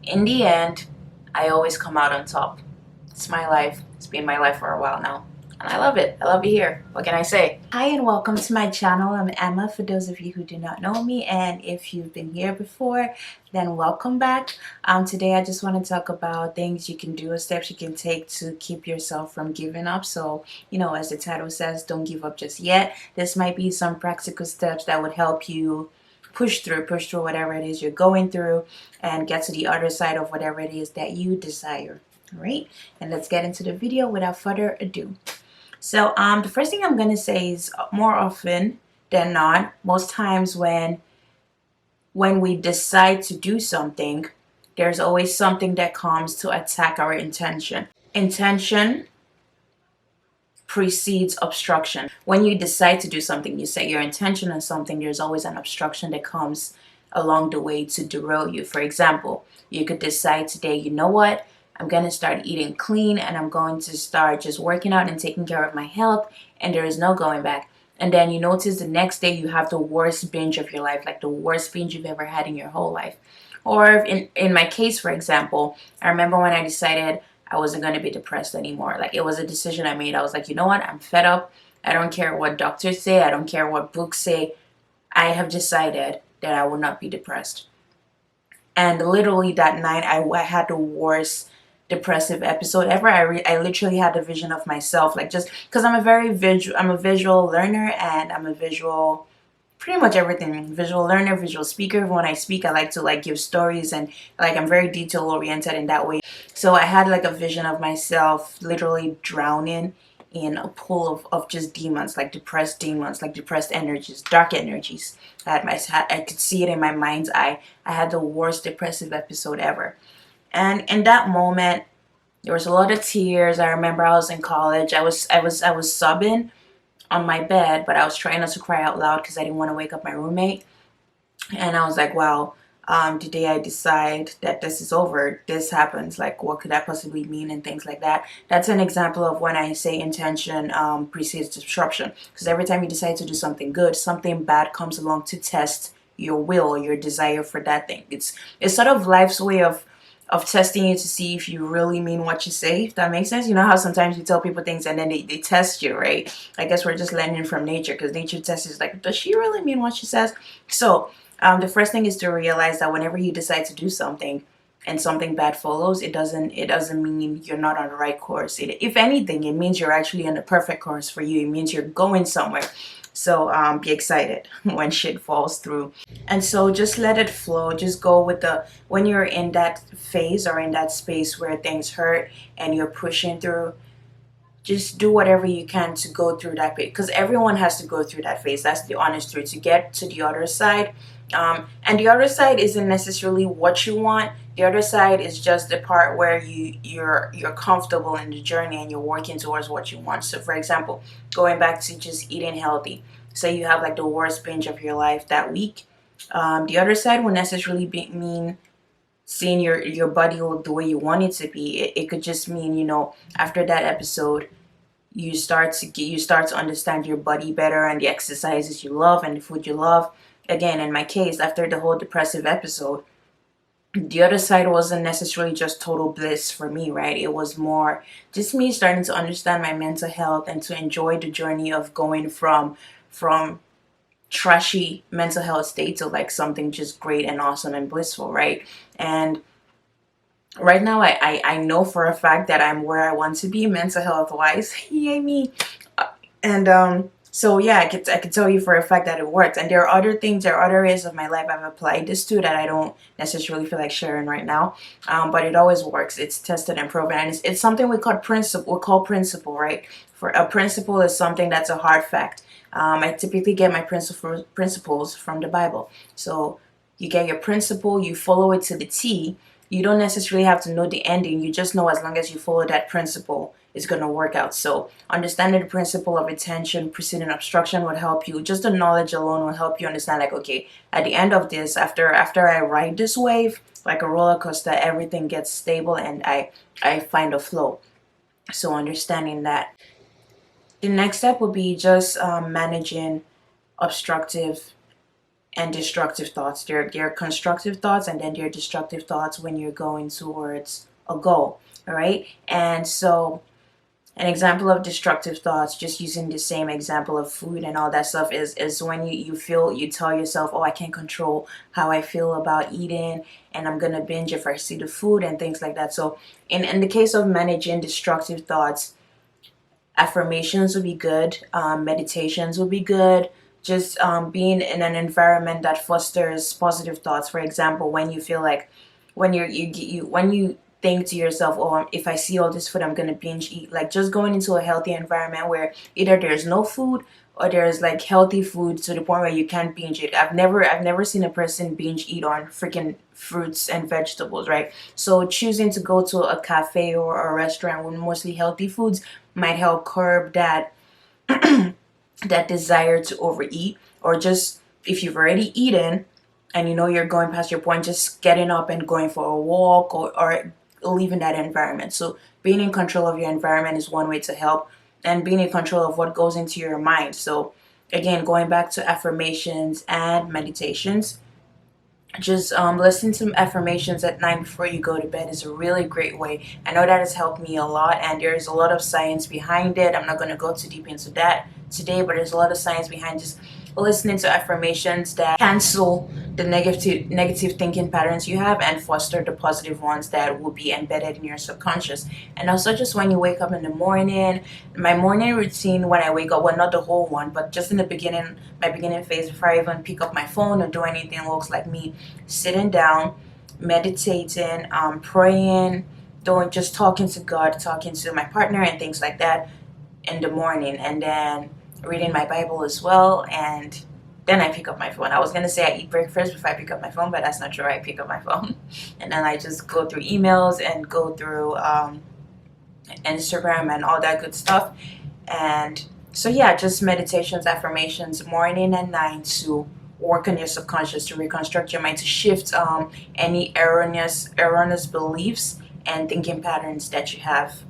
in the end, I always come out on top. It's my life. It's been my life for a while now. And I love it. I love it here. What can I say? Hi and welcome to my channel. I'm Emma, for those of you who do not know me. And if you've been here before, then welcome back. Today I just want to talk about things you can do or steps you can take to keep yourself from giving up. So, as the title says, don't give up just yet. This might be some practical steps that would help you push through whatever it is you're going through and get to the other side of whatever it is that you desire. All right, and let's get into the video without further ado. So the first thing I'm going to say is, more often than not, most times when we decide to do something, there's always something that comes to attack our intention. Intention precedes obstruction. When you decide to do something, you set your intention on something, there's always an obstruction that comes along the way to derail you. For example, you could decide today, you know what, I'm going to start eating clean and I'm going to start just working out and taking care of my health, and there is no going back. And then you notice the next day you have the worst binge of your life, like the worst binge you've ever had in your whole life. Or in my case, for example, I remember when I decided I wasn't going to be depressed anymore. Like, it was a decision I made. I was like, you know what? I'm fed up. I don't care what doctors say. I don't care what books say. I have decided that I will not be depressed. And literally that night, I had the worst depressive episode ever. I literally had a vision of myself, like, just because I'm a visual learner, and I'm a visual, pretty much everything, visual learner, visual speaker. When I speak, I like to give stories, and I'm very detail oriented in that way. So I had a vision of myself literally drowning in a pool of just demons, like depressed demons, like depressed energies, dark energies. I could see it in my mind's eye. I had the worst depressive episode ever. And in that moment, there was a lot of tears. I remember I was in college. I was sobbing on my bed, but I was trying not to cry out loud because I didn't want to wake up my roommate. And I was like, wow, the day I decide that this is over, this happens. Like, what could that possibly mean, and things like that. That's an example of when I say intention precedes disruption. Because every time you decide to do something good, something bad comes along to test your will or your desire for that thing. It's sort of life's way of testing you to see if you really mean what you say, if that makes sense. You know how sometimes you tell people things and then they test you, right? I guess we're just learning from nature, because nature tests is like, does she really mean what she says? So the first thing is to realize that whenever you decide to do something and something bad follows, it doesn't mean you're not on the right course. If anything, it means you're actually on the perfect course for you. It means you're going somewhere. So be excited when shit falls through. And so just let it flow. Just go with when you're in that phase or in that space where things hurt and you're pushing through, just do whatever you can to go through that phase, because everyone has to go through that phase. That's the honest truth, to get to the other side. And the other side isn't necessarily what you want. The other side is just the part where you're comfortable in the journey and you're working towards what you want. So for example, going back to just eating healthy, say you have the worst binge of your life that week. The other side will necessarily mean seeing your body look the way you want it to be. It could just mean, after that episode, you start to understand your body better, and the exercises you love and the food you love. Again, in my case, after the whole depressive episode, the other side wasn't necessarily just total bliss for me, right? It was more just me starting to understand my mental health and to enjoy the journey of going from trashy mental health state to something just great and awesome and blissful, right? And right now I know for a fact that I'm where I want to be mental health wise. Yay me. And so yeah, I could tell you for a fact that it works. And there are other things, there are other areas of my life I've applied this to that I don't necessarily feel like sharing right now. But it always works. It's tested and proven, and it's something we call principle, right? For a principle is something that's a hard fact. I typically get my principles from the Bible. So you get your principle, you follow it to the T. You don't necessarily have to know the ending. You just know as long as you follow that principle, it's going to work out. So understanding the principle of attention preceding obstruction would help you. Just the knowledge alone will help you understand, okay, at the end of this, after I ride this wave like a roller coaster, everything gets stable and I find a flow. So understanding that. The next step would be just managing obstructive and destructive thoughts. There are constructive thoughts, and then there are destructive thoughts when you're going towards a goal. All right. And so an example of destructive thoughts, just using the same example of food and all that stuff, is when you tell yourself, oh, I can't control how I feel about eating, and I'm gonna binge if I see the food and things like that. So in the case of managing destructive thoughts, affirmations would be good, meditations would be good, just being in an environment that fosters positive thoughts. For example, when you feel like, when you think to yourself, oh, if I see all this food, I'm gonna binge eat. Like, just going into a healthy environment where either there's no food or there's like healthy food to the point where you can't binge it. I've never seen a person binge eat on freaking fruits and vegetables, right? So choosing to go to a cafe or a restaurant with mostly healthy foods might help curb that that desire to overeat. Or just, if you've already eaten and you know you're going past your point, just getting up and going for a walk, or leaving that environment. So being in control of your environment is one way to help, and being in control of what goes into your mind. So again, going back to affirmations and meditations, just listen to affirmations at night before you go to bed is a really great way. I know that has helped me a lot, and there's a lot of science behind it. I'm not going to go too deep into that today, but there's a lot of science behind just listening to affirmations that cancel the negative thinking patterns you have and foster the positive ones that will be embedded in your subconscious. And also, just when you wake up in the morning, my morning routine when I wake up, well, not the whole one, but just in the beginning, my beginning phase, before I even pick up my phone or do anything, looks like me sitting down, meditating, praying, doing, just talking to God, talking to my partner and things like that in the morning, and then reading my Bible as well, and then I pick up my phone. I was gonna say I eat breakfast before I pick up my phone, but that's not true. I pick up my phone and then I just go through emails and go through Instagram and all that good stuff. And so yeah, just meditations, affirmations, morning and night, to work on your subconscious, to reconstruct your mind, to shift any erroneous beliefs and thinking patterns that you have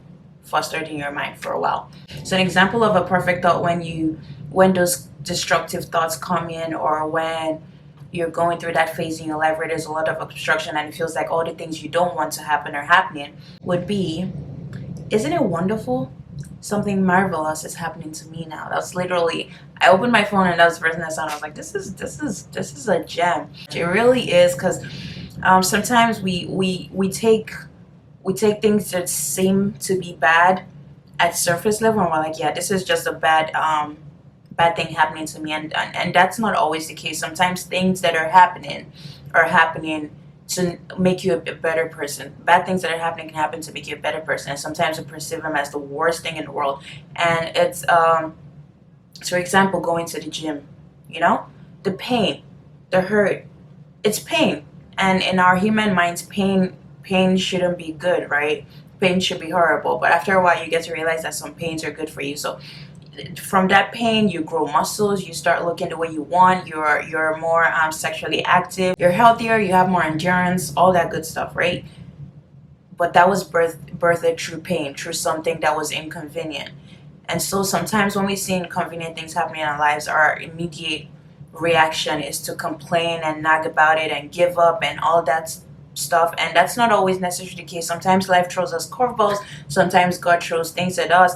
fostered in your mind for a while. So an example of a perfect thought, when those destructive thoughts come in, or when you're going through that phase in your life where there's a lot of obstruction and it feels like all the things you don't want to happen are happening, would be, isn't it wonderful? Something marvelous is happening to me now. That's literally, I opened my phone and that was the first thing I saw, and I was like, this is a gem. It really is, because sometimes we take things that seem to be bad at surface level, and we're like, yeah, this is just a bad thing happening to me, and that's not always the case. Sometimes things that are happening to make you a better person. Bad things that are happening can happen to make you a better person, and sometimes we perceive them as the worst thing in the world. And it's for example, going to the gym, the pain, the hurt, it's pain. And in our human minds, pain shouldn't be good, right? Pain should be horrible. But after a while, you get to realize that some pains are good for you. So from that pain, you grow muscles, you start looking the way you want, you're more sexually active, you're healthier, you have more endurance, all that good stuff, right? But that was birthed through pain, through something that was inconvenient. And so sometimes when we see inconvenient things happening in our lives, our immediate reaction is to complain and nag about it and give up and all that stuff. And that's not always necessarily the case. Sometimes life throws us curveballs, sometimes God throws things at us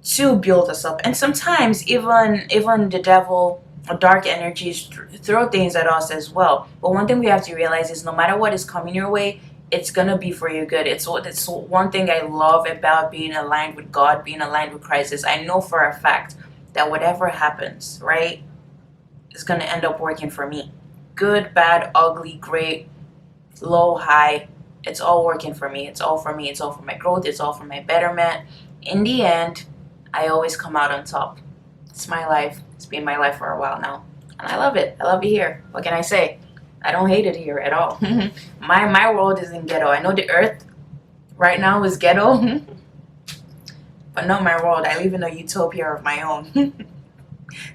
to build us up, and sometimes even the devil or dark energies throw things at us as well. But one thing we have to realize is, no matter what is coming your way, it's gonna be for your good. It's one thing I love about being aligned with God, being aligned with Christ, is I know for a fact that whatever happens, right, is gonna end up working for me. Good, bad, ugly, great, low, high, it's all working for me. It's all for me. It's all for my growth. It's all for my betterment. In the end, I always come out on top. It's my life. It's been my life for a while now, and I love it. I love it here. What can I say? I don't hate it here at all. My world is in ghetto. I know the earth right now is ghetto, but not my world. I live in a utopia of my own.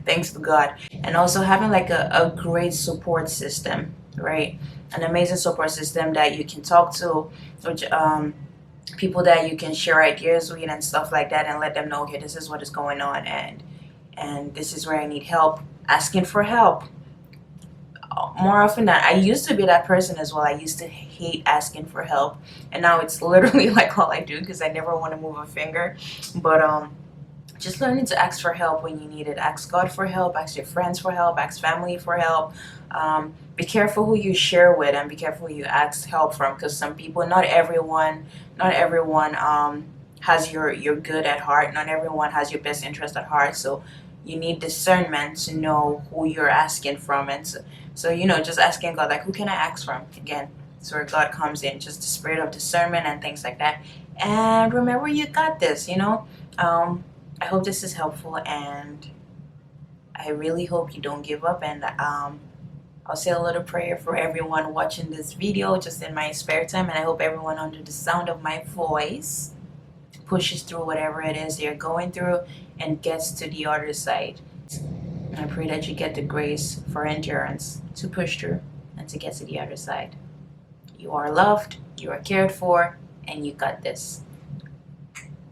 Thanks to God. And also having like a great support system, right? An amazing support system that you can talk to, which people that you can share ideas with and stuff like that, and let them know, okay, this is what is going on, and this is where I need help. Asking for help, more often than I used to be that person as well. I used to hate asking for help, and now it's literally like all I do because I never want to move a finger. But just learning to ask for help when you need it. Ask God for help, ask your friends for help, ask family for help. Be careful who you share with, and be careful who you ask help from, because some people, not everyone has your good at heart. Not everyone has your best interest at heart. So you need discernment to know who you're asking from. And so just asking God, like, who can I ask from? Again, it's where God comes in, just the spirit of discernment and things like that. And remember, you got this. I hope this is helpful, and I really hope you don't give up. And I'll say a little prayer for everyone watching this video just in my spare time, and I hope everyone under the sound of my voice pushes through whatever it is they're going through and gets to the other side. I pray that you get the grace for endurance to push through and to get to the other side. You are loved, you are cared for, and you got this.